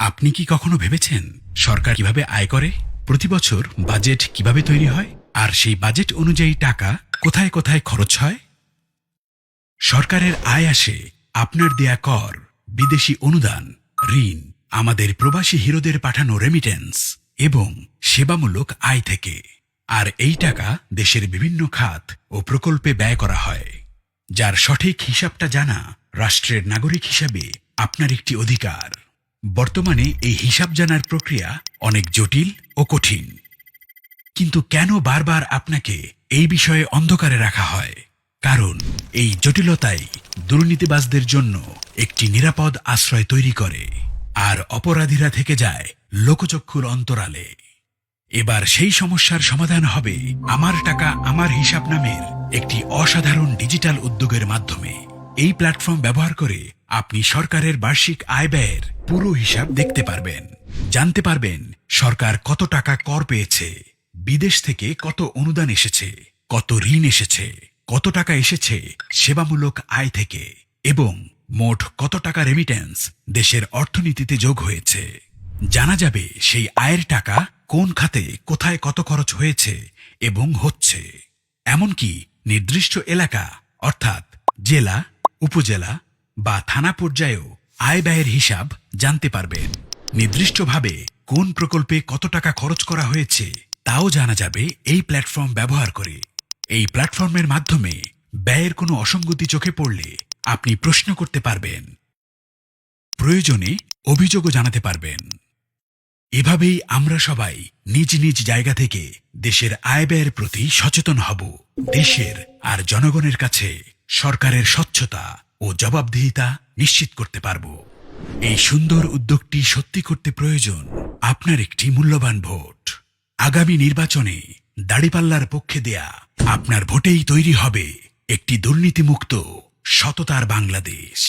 আপনি কি কখনো ভেবেছেন সরকার কিভাবে আয় করে, প্রতি বছর বাজেট কিভাবে তৈরি হয়, আর সেই বাজেট অনুযায়ী টাকা কোথায় কোথায় খরচ হয়? সরকারের আয় আসে আপনার দেয়া কর, বিদেশি অনুদান, ঋণ, আমাদের প্রবাসী হিরোদের পাঠানো রেমিটেন্স এবং সেবামূলক আয় থেকে। আর এই টাকা দেশের বিভিন্ন খাত ও প্রকল্পে ব্যয় করা হয়। যার সঠিক হিসাবটা জানা রাষ্ট্রের নাগরিক হিসাবে আপনার একটি অধিকার। বর্তমানে এই হিসাব জানার প্রক্রিয়া অনেক জটিল ও কঠিন। কিন্তু কেন বারবার আপনাকে এই বিষয়ে অন্ধকারে রাখা হয়? কারণ এই জটিলতাই দুর্নীতিবাজদের জন্য একটি নিরাপদ আশ্রয় তৈরি করে, আর অপরাধীরা থেকে যায় লোকচক্ষুর অন্তরালে। এবার সেই সমস্যার সমাধান হবে আমার টাকা আমার হিসাব নামের একটি অসাধারণ ডিজিটাল উদ্যোগের মাধ্যমে। এই প্ল্যাটফর্ম ব্যবহার করে আপনি সরকারের বার্ষিক আয় ব্যয়ের পুরো হিসাব দেখতে পারবেন, জানতে পারবেন সরকার কত টাকা কর পেয়েছে, বিদেশ থেকে কত অনুদান এসেছে, কত ঋণ এসেছে, কত টাকা এসেছে সেবামূলক আয় থেকে, এবং মোট কত টাকা রেমিটেন্স দেশের অর্থনীতিতে যোগ হয়েছে। জানা যাবে সেই আয়ের টাকা কোন খাতে কোথায় কত খরচ হয়েছে এবং হচ্ছে। এমনকি নির্দিষ্ট এলাকা অর্থাৎ জেলা, উপজেলা বা থানা পর্যায়েও আয় ব্যয়ের হিসাব জানতে পারবেন। নির্দিষ্টভাবে কোন প্রকল্পে কত টাকা খরচ করা হয়েছে তাও জানা যাবে এই প্ল্যাটফর্ম ব্যবহার করে। এই প্ল্যাটফর্মের মাধ্যমে ব্যয়ের কোনো অসঙ্গতি চোখে পড়লে আপনি প্রশ্ন করতে পারবেন, প্রয়োজনে অভিযোগও জানাতে পারবেন। এভাবেই আমরা সবাই নিজ নিজ জায়গা থেকে দেশের আয় ব্যয়ের প্রতি সচেতন হব, দেশের আর জনগণের কাছে সরকারের স্বচ্ছতা ও জবাবদিহিতা নিশ্চিত করতে পারব। এই সুন্দর উদ্যোগটি সত্যি করতে প্রয়োজন আপনার একটি মূল্যবান ভোট। আগামী নির্বাচনে দাড়িপাল্লার পক্ষে দেয়া আপনার ভোটেই তৈরি হবে একটি দুর্নীতিমুক্ত সততার বাংলাদেশ।